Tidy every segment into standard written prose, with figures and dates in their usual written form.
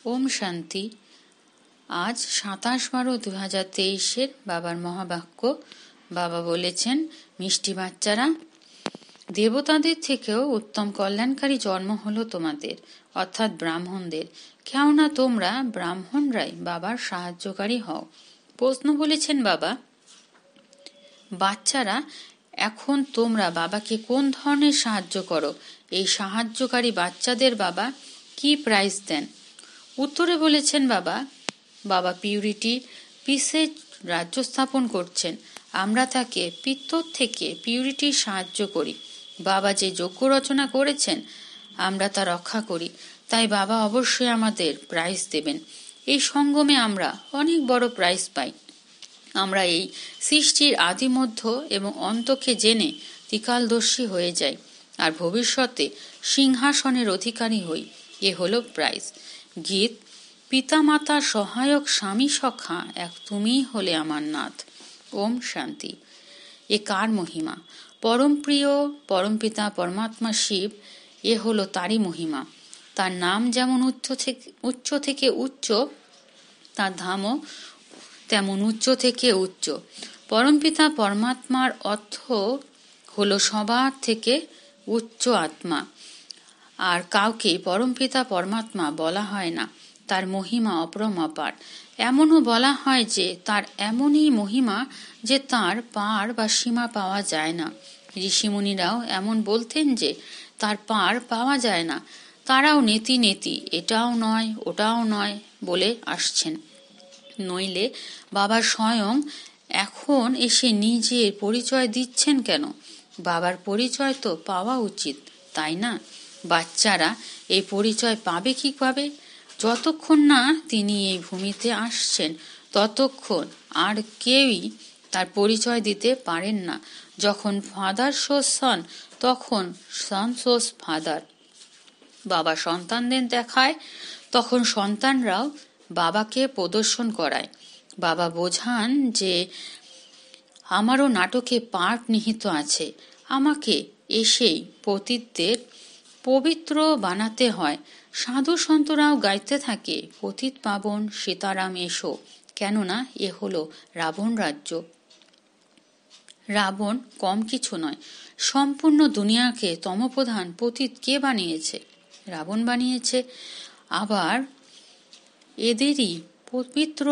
ওম শান্তি। আজ 27/12/2023 বাবার মহাবাক্য। বাবা বলেছেন, মিষ্টি বাচ্চারা, দেবতাদের থেকেও উত্তম কল্যাণকারী জন্ম হলো তোমাদের, অর্থাৎ ব্রাহ্মণদের। কেননা তোমরা ব্রাহ্মণরাই বাবার সাহায্যকারী হও। প্রশ্ন বলেছেন বাবা, বাচ্চারা, এখন তোমরা বাবাকে কোন ধরনের সাহায্য করো? এই সাহায্যকারী বাচ্চাদের বাবা কি প্রাইজ দেন? উত্তরে বলেছেন বাবা পিউরিটি পিসে রাজ্য স্থাপন করছেন। আমরা তাকে পিত্তর থেকে পিউরিটির সাহায্য করি। বাবা যে যজ্ঞ রচনা করেছেন আমরা তা রক্ষা করি, তাই বাবা অবশ্যই আমাদের প্রাইজ দেবেন। এই সঙ্গমে আমরা অনেক বড় প্রাইজ পাই। আমরা এই সৃষ্টির আদি মধ্য এবং অন্তকে জেনে ত্রিকালদর্শী হয়ে যাই আর ভবিষ্যতে সিংহাসনের অধিকারী হই। এ হলো প্রাইজ। গীত, পিতা মাতা সহায়ক স্বামী সখা, এক তুমিই হলে আমার নাথ। ওম শান্তি। এ কার মহিমা? পরম প্রিয় পরমপিতা পরমাত্মা শিব, এ হলো তারই মহিমা। তার নাম যেমন উচ্চ থেকে উচ্চ, তার ধামও তেমন উচ্চ থেকে উচ্চ। পরমপিতা পরমাত্মার অর্থ হলো সবার থেকে উচ্চ আত্মা। আর কাউকে পরমপিতা পরমাত্মা বলা হয় না। তার মহিমা অপরমাপার। এমনও বলা হয় যে তার এমনই মহিমা যে তার পার বা সীমা পাওয়া যায় না। ঋষিমুনিরাও এমন বলতেন যে তার পার পাওয়া যায় না। তারাও নেতি নেতি এটাও নয় ওটাও নয় বলে আসছেন। নইলে বাবা স্বয়ং এখন এসে নিজের পরিচয় দিচ্ছেন কেন? বাবার পরিচয় তো পাওয়া উচিত, তাই না? বাচ্চারা এই পরিচয় পাবে কিভাবে? যতক্ষণ না তিনি এই ভূমিতে আসছেন ততক্ষণ আর কেউই তার পরিচয় দিতে পারেন না। যখন ফাদার শোস সন, তখন সন শোস ফাদার। বাবা সন্তানদের দেখায়, তখন সন্তানরাও বাবাকে প্রদর্শন করায়। বাবা বোঝান যে আমারও নাটকে পার্ট নিহিত আছে। আমাকে এসেই পতিতদের পবিত্র বানাতে হয়। সাধু সন্তরাও গাইতে থাকে, পতিত পাবন সীতারাম এসো, কেননা এ হলো রাবণ রাজ্য। রাবণ কম কিছু নয়। সম্পূর্ণ দুনিয়াকে তমপ্রধান পতিত কে বানিয়েছে? রাবণ বানিয়েছে। আবার এদেরই পবিত্র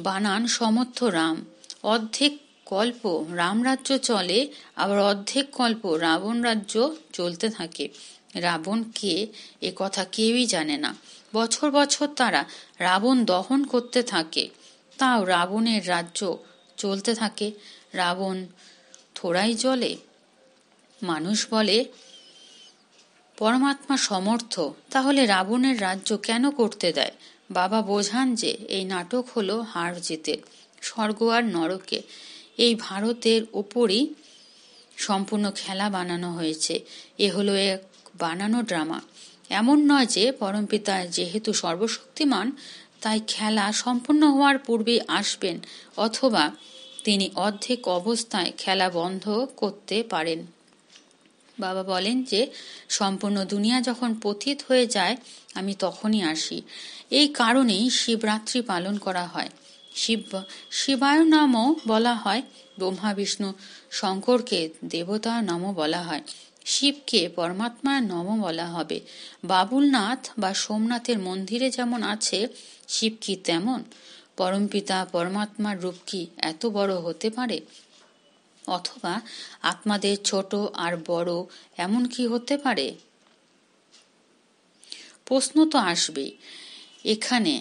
বানান সমর্থ রাম। অর্ধেক কল্প রামরাজ্য চলে, আবার অর্ধেক কল্প রাবণ রাজ্য চলতে থাকে। রাবণ কে এ কথা কেউই জানে না। বছর বছর তারা রাবণ দহন করতে থাকে, তাও রাবণের রাজ্য চলতে থাকে। রাবণ থোড়াই জ্বলে। মানুষ বলে পরমাত্মা সমর্থ, তাহলে রাবণের রাজ্য কেন করতে দেয়? বাবা বোঝান যে এই নাটক হলো হার জিতের, স্বর্গ আর নরকে। এই ভারতের উপরই সম্পূর্ণ খেলা বানানো হয়েছে। এ হলো এক বানানো ড্রামা। এমন নয় যে পরমপিতা যেহেতু সর্বশক্তিমান তাই খেলা সম্পূর্ণ হওয়ার পূর্বে আসবেন, অথবা তিনি অর্ধেক অবস্থায় খেলা বন্ধ করতে পারেন। বাবা বলেন যে সম্পূর্ণ দুনিয়া যখন পতিত হয়ে যায় আমি তখনই আসি। এই কারণেই শিবরাত্রি পালন করা হয়। শিবায় নামও বলা হয়। ব্রহ্মা বিষ্ণু শঙ্করকে দেবতা নামও বলা হয়। শিবকে পরমাত্মার নম বলা হবে। বাবুলনাথ বা সোমনাথের মন্দিরে যেমন আছে, শিব কি তেমন? পরমপিতা পরমাত্মার রূপ কি এত বড় হতে পারে? অথবা আত্মাদের ছোট আর বড় এমন কি হতে পারে? প্রশ্ন তো আসবেই। এখানে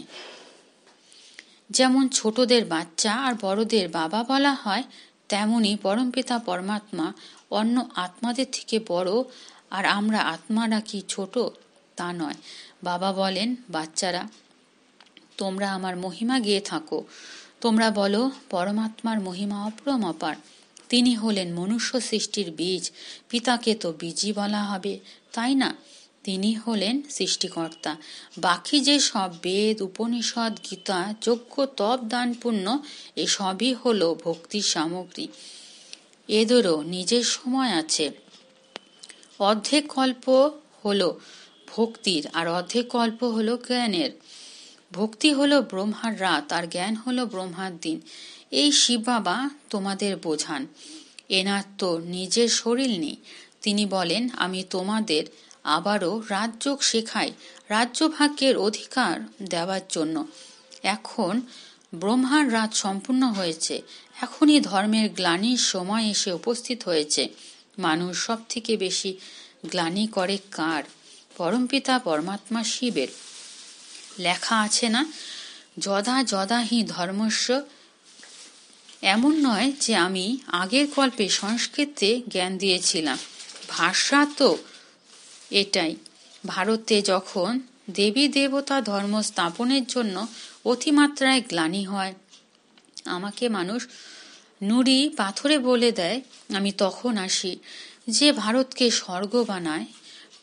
যেমন ছোটদের বাচ্চা আর বড়দের বাবা বলা হয়, তেমনি পরমপিতা পরমাত্মা অন্য আত্মাদের থেকে বড়। আর আমরা আত্মারা কি ছোট? তা নয়। বাবা বলেন, বাচ্চারা, তোমরা আমার মহিমা গেয়ে থাকো। তোমরা বলো পরমাত্মার মহিমা অপরমাপার। তিনি হলেন মনুষ্য সৃষ্টির বীজ। পিতাকে তো বীজই বলা হবে, তাই না? তিনি হলেন সৃষ্টিকর্তা। বাকি যে সব বেদ, উপনিষদ, গীতা, যজ্ঞ, তপ, দান, পুণ্য, এসবই হলো ভক্তির সামগ্রী। এদেরও নিজের সময় আছে। অর্ধেক কল্প হলো ভক্তির, আর অর্ধেক কল্প হলো জ্ঞানের। ভক্তি হলো ব্রহ্মার রাত, আর জ্ঞান হলো ব্রহ্মার দিন। এই শিব বাবা তোমাদের বোঝান। এনার তো নিজের শরীর নেই। তিনি বলেন, আমি তোমাদের আবারও রাজযোগ শেখাই, রাজ্যভাগ্যের অধিকার দেওয়ার জন্য। এখন ব্রহ্মার রাত সম্পূর্ণ হয়েছে। এখনই ধর্মের গ্লানির সময় এসে উপস্থিত হয়েছে। মানুষ সব থেকে বেশি গ্লানি করে কার? পরমপিতা পরমাত্মা শিবের। লেখা আছে না, যদা যদা হি ধর্মস্য। এমন নয় যে আমি আগের কল্পে সংস্কৃতে জ্ঞান দিয়েছিলাম। ভাষা তো এটাই। ভারতে যখন দেবী দেবতা ধর্ম স্থাপনের জন্য অতিমাত্রায় গ্লানি হয়, আমাকে মানুষ নুড়ি পাথরে বলে দেয়, আমি তখন আসি। যে ভারতকে স্বর্গ বানায়,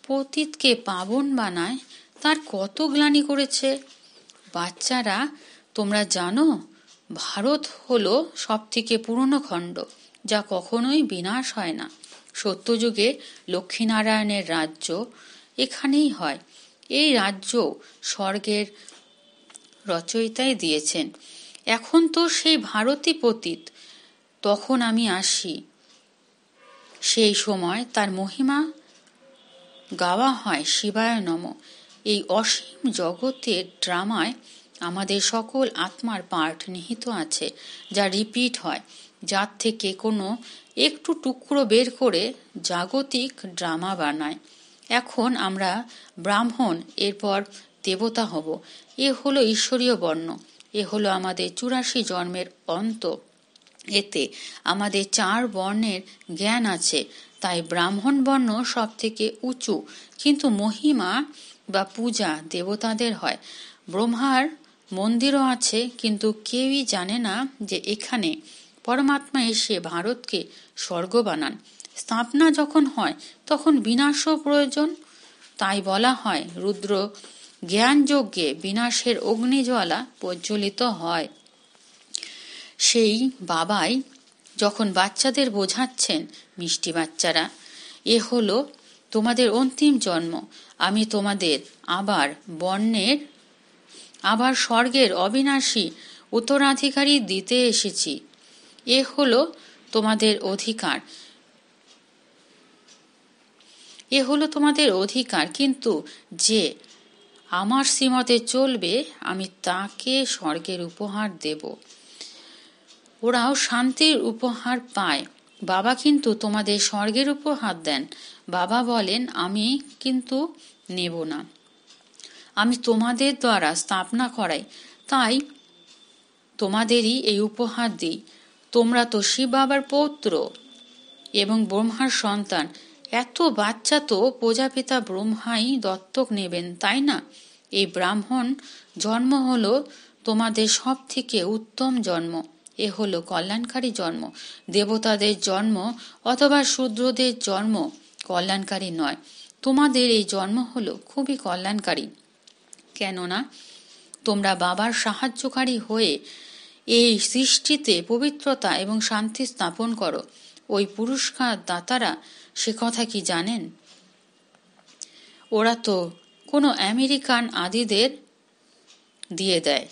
পতিতকে পাবন বানায়, তার কত গ্লানি করেছে। বাচ্চারা, তোমরা জানো ভারত হলো সব থেকে পুরনো খণ্ড, যা কখনোই বিনাশ হয় না। সত্যযুগে লক্ষ্মীনারায়ণের রাজ্য এখানেই হয়। এই রাজ্য স্বর্গের রচয়িতাই দিয়েছেন। এখন তো সেই ভারতই পতিত। তখন আমি আসি। সেই সময় তার মহিমা গাওয়া হয় শিবায় নম। এই অসীম জগতের ড্রামায় আমাদের সকল আত্মার পার্ট নিহিত আছে, যা রিপিট হয়, যার থেকে কোনো একটু টুকরো বের করে জাগতিক ড্রামা বানায়। এখন আমরা ব্রাহ্মণ, এরপর দেবতা হব। এ হলো ঈশ্বরীয় বর্ণ। এ হলো আমাদের 84 জন্মের অন্ত। এতে আমাদের 4 বর্ণের জ্ঞান আছে। তাই ব্রাহ্মণ বর্ণ সব থেকে উঁচু, কিন্তু মহিমা বা পূজা দেবতাদের হয়। ব্রহ্মার মন্দিরও আছে, কিন্তু কেউই জানে না যে এখানে পরমাত্মা এসে ভারতকে স্বর্গ বানান। স্থাপনা যখন হয় তখন বিনাশও প্রয়োজন। তাই বলা হয় রুদ্র জ্ঞান যজ্ঞে বিনাশের অগ্নিজ্বালা প্রজ্বলিত হয়। সেই বাবাই যখন বাচ্চাদের বোঝাচ্ছেন, মিষ্টি বাচ্চারা, এ হলো তোমাদের অন্তিম জন্ম। আমি তোমাদের আবার স্বর্গের অবিনাশী উত্তরাধিকারী দিতে এসেছি। এ হলো তোমাদের অধিকার। কিন্তু যে আমার শ্রীমতে চলবে, আমি তাকে স্বর্গের উপহার দেব। ওরাও শান্তির উপহার পায়। বাবা কিন্তু তোমাদের স্বর্গের উপহার দেন। বাবা বলেন, আমি কিন্তু নেব না। আমি তোমাদের দ্বারা স্থাপনা করাই, তাই তোমাদেরই এই উপহার দিই। তোমরা তো শিব বাবার পৌত্র এবং ব্রহ্মার সন্তান। এত বাচ্চা তো প্রজাপিতা ব্রহ্মাই দত্তক নেবেন, তাই না? এই ব্রাহ্মণ জন্ম হলো তোমাদের সব থেকে উত্তম জন্ম। এ হলো কল্যাণকারী জন্ম। দেবতাদের জন্ম অথবা শূদ্রদের জন্ম কল্যাণকারী নয়। তোমাদের এই জন্ম হলো খুবই কল্যাণকারী। কেননা তোমরা বাবার সাহায্যকারী হয়ে এই সৃষ্টিতে পবিত্রতা এবং শান্তি স্থাপন করো। ওই পুরস্কার দাতারা সে কথা কি জানেন? ওরা তো কোনো আমেরিকান আদিদের দিয়ে দেয়।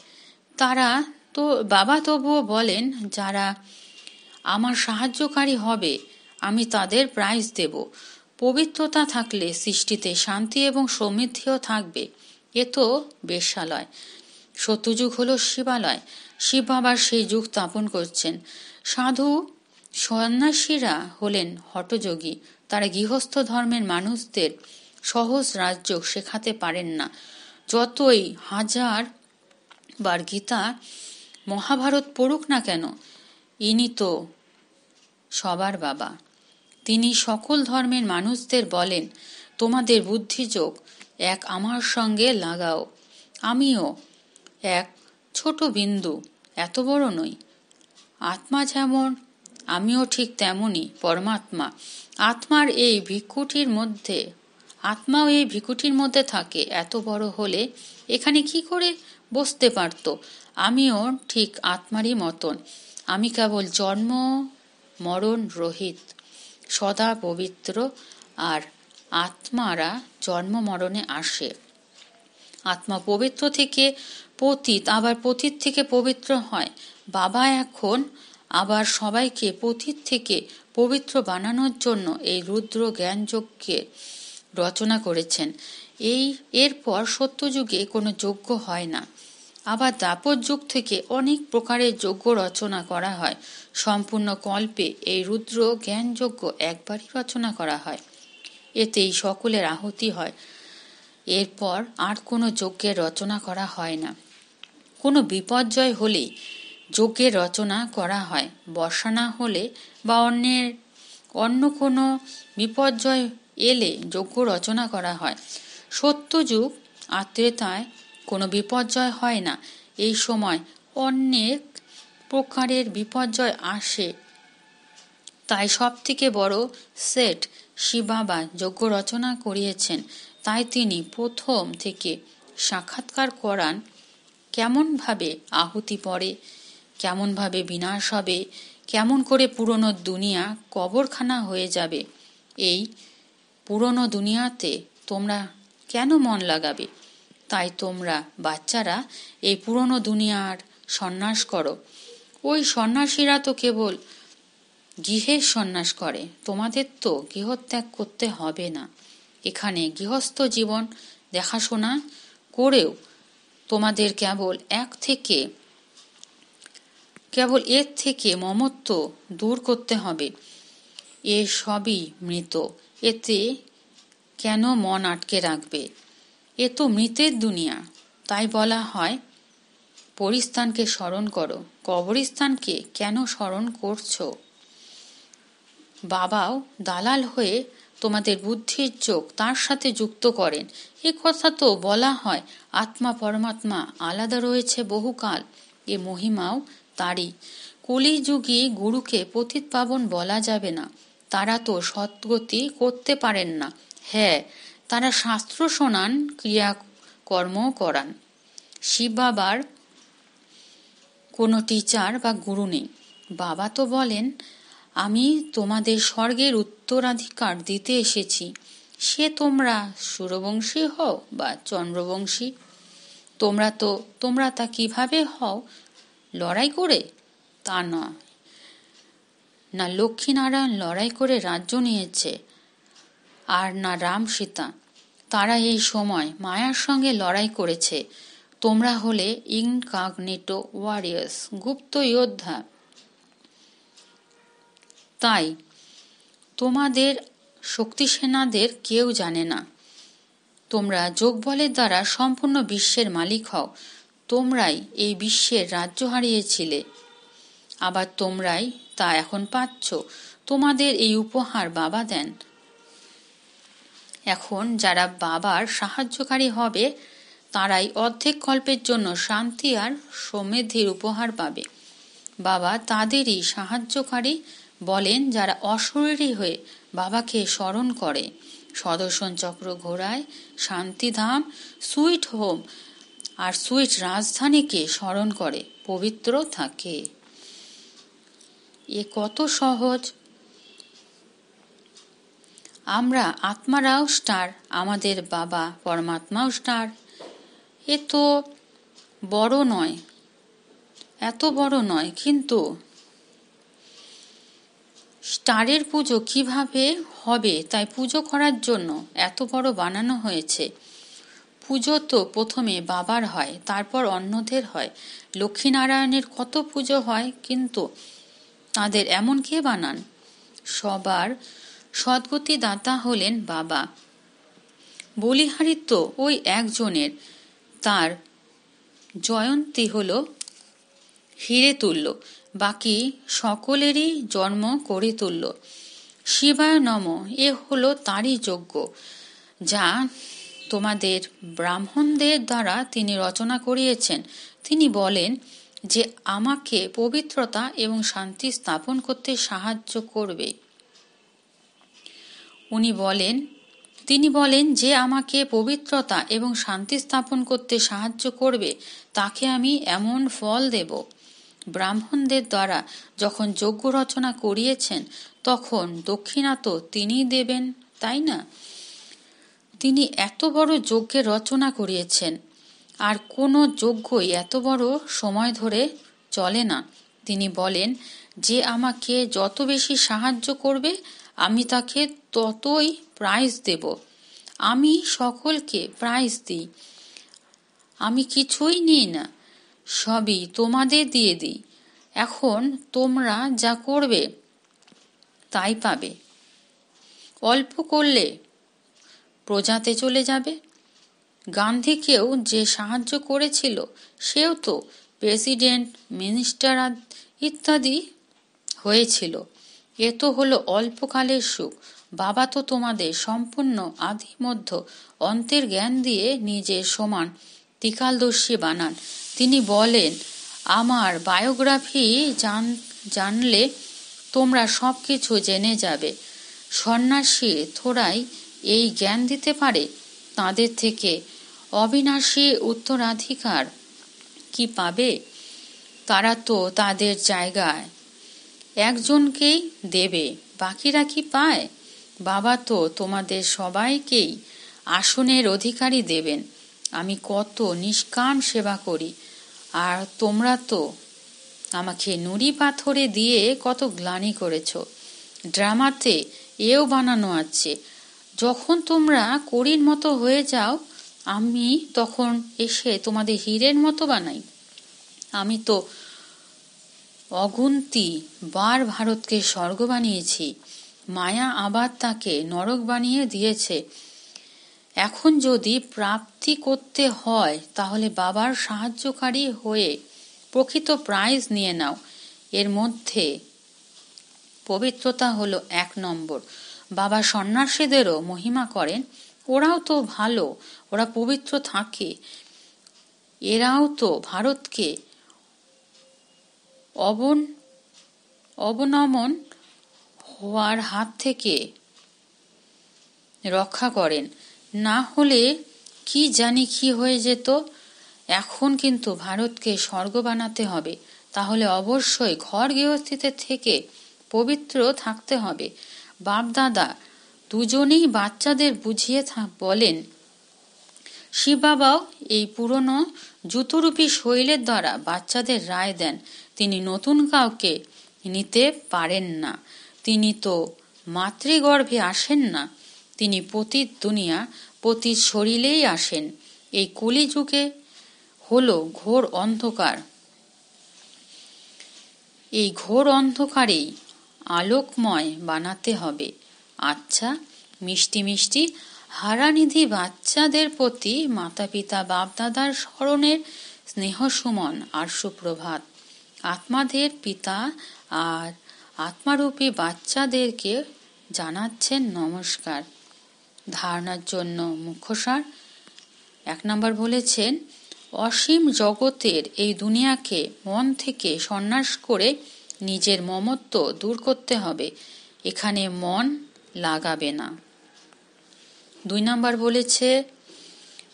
বাবা তবুও বলেন, যারা আমার সাহায্যকারী হবে আমি তাদের প্রাইজ দেব। পবিত্রতা থাকলে সৃষ্টিতে শান্তি এবং সমৃদ্ধিও থাকবে। এ তো বেশ্যালয়। সত্যযুগ হলো শিবালয়। শিব বাবার সেই যুগ স্থাপন করছেন। সাধু সন্ন্যাসীরা হলেন হঠযোগী। তারা গৃহস্থ ধর্মের মানুষদের সহজ রাজযোগ শেখাতে পারেন না। যতই হাজার বার গীতা মহাভারত পড়ুক না কেন, ইনি তো সবার বাবা। তিনি সকল ধর্মের মানুষদের বলেন, তোমাদের বুদ্ধিযোগ এক আমার সঙ্গে লাগাও। আমিও এক ছোট বিন্দু, এত বড় নই। আত্মা যেমন, আমিও ঠিক তেমনই পরমাত্মা। আত্মাও এই ভিক্ষুটির মধ্যে থাকে। এত বড় হলে এখানে কি করে বসতে পারত? আমিও ঠিক আত্মারই মতন। আমি কেবল জন্ম মরণ রহিত, সদা পবিত্র আর আত্মারা জন্ম মরণে আসে। আত্মা পবিত্র থেকে পতিত, আবার পতিত থেকে পবিত্র হয়। বাবা এখন আবার সবাইকে পতিত থেকে পবিত্র বানানোর জন্য এই রুদ্র জ্ঞান যজ্ঞের রচনা করেছেন। এরপর সত্যযুগে কোনো যজ্ঞ হয় না। আবার দ্বাপর যুগ থেকে অনেক প্রকারের যজ্ঞ রচনা করা হয়। সম্পূর্ণ কল্পে এই রুদ্র জ্ঞান যজ্ঞ একবারই রচনা করা হয়, এতেই সকলের আহুতি হয়। এরপর আর কোনো যজ্ঞের রচনা করা হয় না। কোনো বিপর্যয় হলেই যজ্ঞের রচনা করা হয়। বর্ষা না হলে বা অন্য কোনো বিপর্যয় এলে যজ্ঞ রচনা করা হয়। সত্যযুগ আত্মীয়তায় কোনো বিপর্যয় হয় না। এই সময় অনেক প্রকারের বিপর্যয় আসে, তাই সব থেকে বড় সেট শিব বাবা যজ্ঞ রচনা করিয়েছেন। তাই তিনি প্রথম থেকে সাক্ষাৎকার করান কেমনভাবে আহুতি পড়ে, কেমনভাবে বিনাশ হবে, কেমন করে পুরনো দুনিয়া কবরখানা হয়ে যাবে। এই পুরনো দুনিয়াতে তোমরা কেন মন লাগাবে? তাই তোমরা বাচ্চারা এই পুরনো দুনিয়ার সন্ন্যাস করো। ওই সন্ন্যাসীরা তো কেবল গৃহের সন্ন্যাস করে, তোমাদের তো গৃহত্যাগ করতে হবে না। এখানে গৃহস্থ জীবন দেখাশোনা করেও তোমাদের কেবল এর থেকে মমত্ব দূর করতে হবে। এ সবই মৃত, এতে কেন মন আটকে রাখবে? এ তো মৃতের দুনিয়া। তাই বলা হয় পরিস্থানকে স্মরণ করো। কবরস্থানকে কেন স্মরণ করছো? বাবাও দালাল হয়ে তোমাদের বুদ্ধির চোখ তার সাথে যুক্ত করেন। এ কথা তো বলা হয় আত্মা পরমাত্মা আলাদা রয়েছে বহুকাল। এ মহিমাও তারই। কলিযুগী গুরুকে পতিত পাবন বলা যাবে না। তারা তো সদ্গতি করতে পারেন না। হ্যাঁ, তারা শাস্ত্র শোনান, ক্রিয়াকর্ম করান। শিব বাবার কোনো টিচার বা গুরু নেই। বাবা তো বলেন আমি তোমাদের স্বর্গের উত্তরাধিকার দিতে এসেছি। সে তোমরা সূর্যবংশী হও বা চন্দ্রবংশী। তোমরা তা কিভাবে হও? লড়াই করে? তা নয় না, লক্ষ্মীনারায়ণ লড়াই করে রাজ্য নিয়েছে, আর না রাম সীতা। তারা এই সময় মায়ার সঙ্গে লড়াই করেছে। তোমরা হলে ইনকগনিটো ওয়ারিয়ার্স, গুপ্ত যোদ্ধা। তাই তোমাদের শক্তিসেনাদের কেউ জানে না। তোমরা যোগবলের দ্বারা সম্পূর্ণ বিশ্বের মালিক হও। তোমরাই এই বিশ্বের রাজ্য হারিয়েছিলে, আবার তোমরাই তা এখন পাচ্ছ। তোমাদের এই উপহার বাবা দেন। এখন যারা বাবার সাহায্যকারী হবে তারাই অর্ধেক কল্পের জন্য শান্তি আর সমৃদ্ধির উপহার পাবে। বাবা তাদেরই সাহায্যকারী বলেন যারা অশরীরী হয়ে বাবাকে স্মরণ করে, সুদর্শন চক্র ঘোরায়, শান্তিধাম, সুইট হোম আর সুইট রাজধানীকে স্মরণ করে পবিত্র থাকে। এ কত সহজ! আমরা আত্মারাও স্টার, আমাদের বাবা পরমাত্মাও স্টার। এ তো বড় নয়, এত বড় নয়, কিন্তু স্টারের পুজো কিভাবে হবে তাই পুজো করার জন্য এত বড় বানানো হয়েছে। পুজো তো প্রথমে বাবার হয়, তারপর অন্যদের হয়। লক্ষ্মীনারায়ণের কত পুজো হয়, কিন্তু তাদের এমন কে বানান? সবার সদ্গতি দাতা হলেন বাবা। বলিহারি তো ওই একজনের, তার জয়ন্তী হলো হিরে তুল্য, বাকি সকলেরই জন্ম করে তুল্য। শিবায় নম, এ হলো তারই যজ্ঞ, যা তোমাদের ব্রাহ্মণদের দ্বারা তিনি রচনা করিয়েছেন। তিনি বলেন যে আমাকে পবিত্রতা এবং শান্তি স্থাপন করতে সাহায্য করবে। তিনি বলেন যে আমাকে পবিত্রতা এবং শান্তি স্থাপন করতে সাহায্য করবে তাকে আমি এমন ফল দেব। ব্রাহ্মণদের দ্বারা যখন যজ্ঞ রচনা করিয়েছেন তখন দক্ষিণা তো তিনিই দেবেন, তাই না? তিনি এত বড় যজ্ঞের রচনা করিয়েছেন, আর কোনো যজ্ঞই এত বড় সময় ধরে চলে না। তিনি বলেন, যে আমাকে যত বেশি সাহায্য করবে আমি তাকে ততই প্রাইজ দেব। আমি সকলকে প্রাইজ দিই, আমি কিছুই নিই না, সবই তোমাদের দিয়ে দিই। এখন তোমরা যা করবে তাই পাবে। অল্প করলে প্রজাতে চলে যাবে। গান্ধীকেও যে সাহায্য করেছিল সেও তো প্রেসিডেন্ট, মিনিস্টার ইত্যাদি হয়েছিল। এ তো হলো অল্পকালের সুখ। বাবা তো তোমাদের সম্পূর্ণ আদি মধ্য অন্তের জ্ঞান দিয়ে নিজের সমান ত্রিকালদর্শী বানান। তিনি বলেন, আমার বায়োগ্রাফি জানলে তোমরা সব কিছু জেনে যাবে। সন্ন্যাসী থোড়াই এই জ্ঞান দিতে পারে, তাদের থেকে অবিনাশী উত্তরাধিকার কি পাবে? তারা তো তাদের জায়গায় একজনকেই দেবে, বাকিরা কি পায়? বাবা তো তোমাদের সবাইকেই আসনের অধিকারী দেবেন। আমি কত নিষ্কাম সেবা করি, আর তোমরা তো আমাকে নুড়ি পাথরে দিয়ে কত গ্লানি করেছ। ড্রামাতে এও বানানো আছে, যখন তোমরা করির মতো হয়ে যাও আমি তখন এসে তোমাদের হীরের মতো বানাই। আমি তো অগুন্তি বার ভারতকে স্বর্গ বানিয়েছি, মায়া আবার তাকে নরক বানিয়ে দিয়েছে। এখন যদি প্রাপ্তি করতে হয় তাহলে বাবার সাহায্যকারী হয়ে প্রকৃত প্রাইজ নিয়ে নাও। এর মধ্যে পবিত্রতা হলো 1 নম্বর। বাবা সন্ন্যাসীদেরও মহিমা করেন, ওরাও তো ভালো, ওরা পবিত্র থাকে। এরাও তো ভারতকে অবনমন হওয়ার হাত থেকে রক্ষা করেন, না হলে কি জানি কি হয়ে যেত। এখন কিন্তু ভারতকে স্বর্গ বানাতে হবে, তাহলে অবশ্যই ঘর গৃহস্থিতে থেকে পবিত্র থাকতে হবে। বাপ দাদা দুজনেই বাচ্চাদের বুঝিয়ে বলেন। শিব বাবাও এই পুরনো জুতোরূপী শৈলের দ্বারা বাচ্চাদের রায় দেন। তিনি নতুন কাউকে নিতে পারেন না, তিনি তো মাতৃগর্ভে আসেন না, তিনি পতিত দুনিয়া পতিত শরীরেই আসেন। এই কলিযুগে হলো ঘোর অন্ধকার, এই ঘোর অন্ধকারেই আলোকময় বানাতে হবে। আচ্ছা মিষ্টি মিষ্টি হারানিধি বাচ্চাদের প্রতি মাতা পিতা বাপদাদার স্মরণের স্নেহ সুমন আর সুপ্রভাত। আত্মাদের পিতা আর আত্মারূপী বাচ্চাদেরকে জানাচ্ছেন নমস্কার। ধারণার জন্য মুখ্যসার। 1 নম্বর বলেছেন, অসীম জগতের এই দুনিয়াকে মন থেকে সন্ন্যাস করে নিজের মমত্ব দূর করতে হবে। এখানে মন লাগাবে না। 2 নম্বর বলেছে,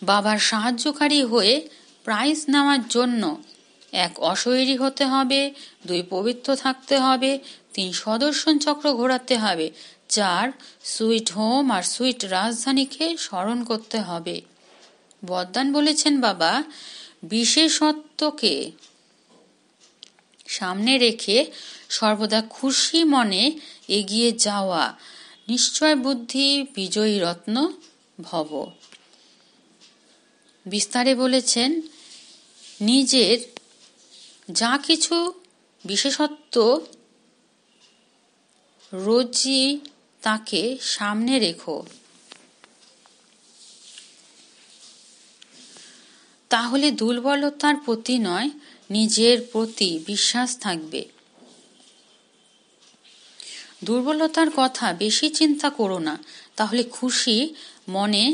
বাবার সাহায্যকারী হয়ে প্রাইজ নেওয়ার জন্য 1 অশরীরী হতে হবে, 2 পবিত্র থাকতে হবে, 3 সুদর্শন চক্র ঘোরাতে হবে, 4 সুইট হোম আর সুইট রাজধানীকে স্মরণ করতে হবে। বরদান বলেছেন বাবা, বিশেষত্বকে সামনে রেখে সর্বদা খুশি মনে এগিয়ে যাওয়া, নিশ্চয় বুদ্ধি বিজয়ী রত্ন ভব। বিস্তারে বলেছেন, নিজের যা কিছু বিশেষত্ব রোজই তাকে সামনে রেখো, তাহলে দুর্বলতার প্রতি নয় নিজের প্রতি বিশ্বাস থাকবে। দুর্বলতার কথা বেশি চিন্তা করো না, তাহলে খুশি মনে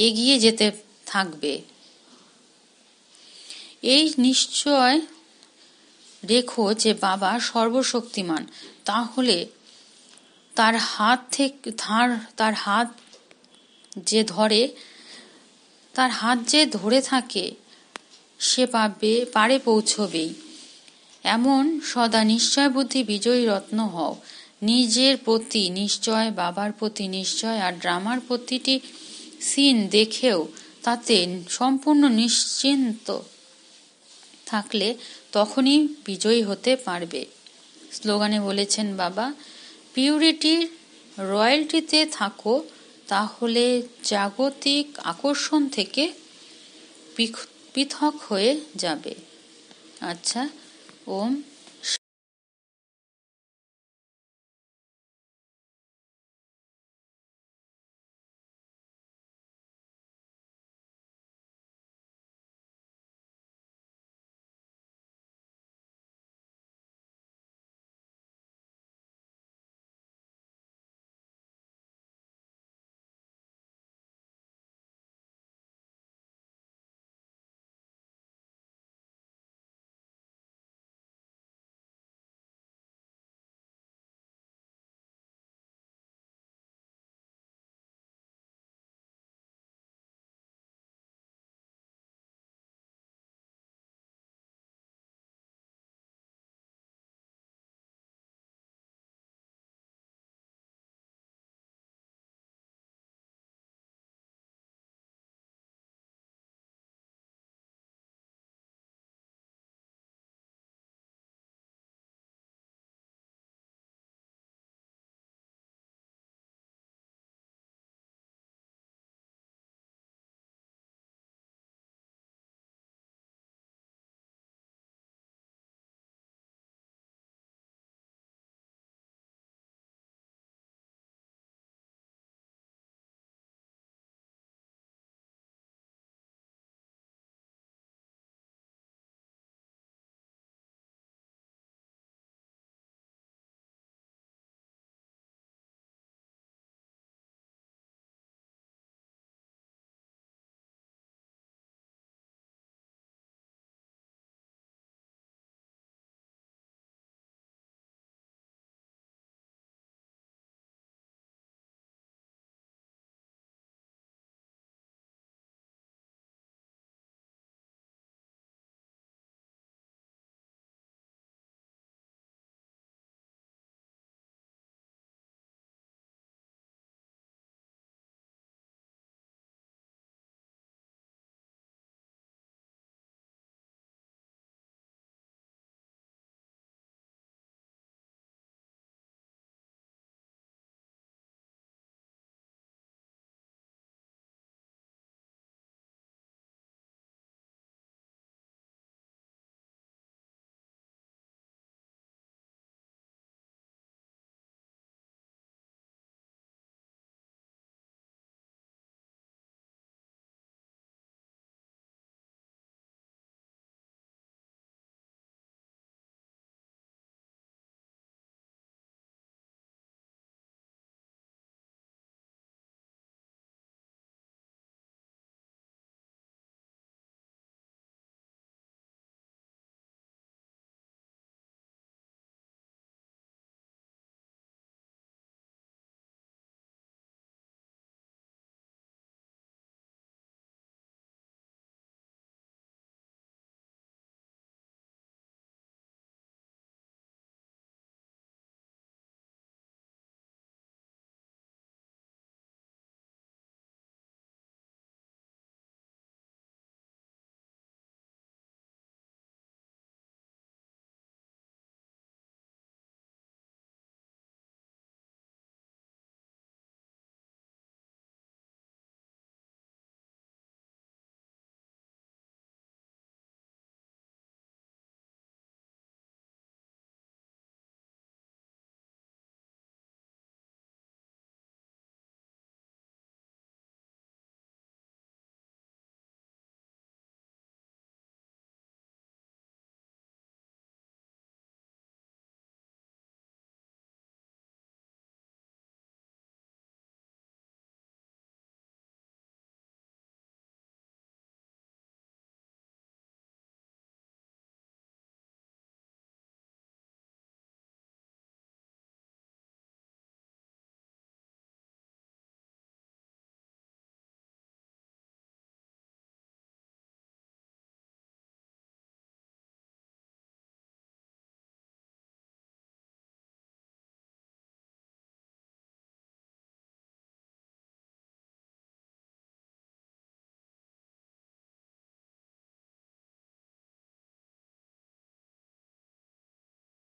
এগিয়ে যেতে থাকবে। এই নিশ্চয় রেখো যে বাবা সর্বশক্তিমান, তাহলে তার হাত যে ধরে থাকে সে পারে পৌঁছবেই। এমন সদা নিশ্চয় বুদ্ধি বিজয়ী রত্ন হও, নিজের প্রতি নিশ্চয়, বাবার প্রতি নিশ্চয়, আর ড্রামার প্রতিটি সিন দেখেও তাতে সম্পূর্ণ নিশ্চিন্ত থাকলে তখনই বিজয়ী হতে পারবে। স্লোগানে বলেছেন বাবা, পিউরিটির রয়্যালটিতে থাকো, তাহলে জাগতিক আকর্ষণ থেকে পৃথক হয়ে যাবে। আচ্ছা, ওম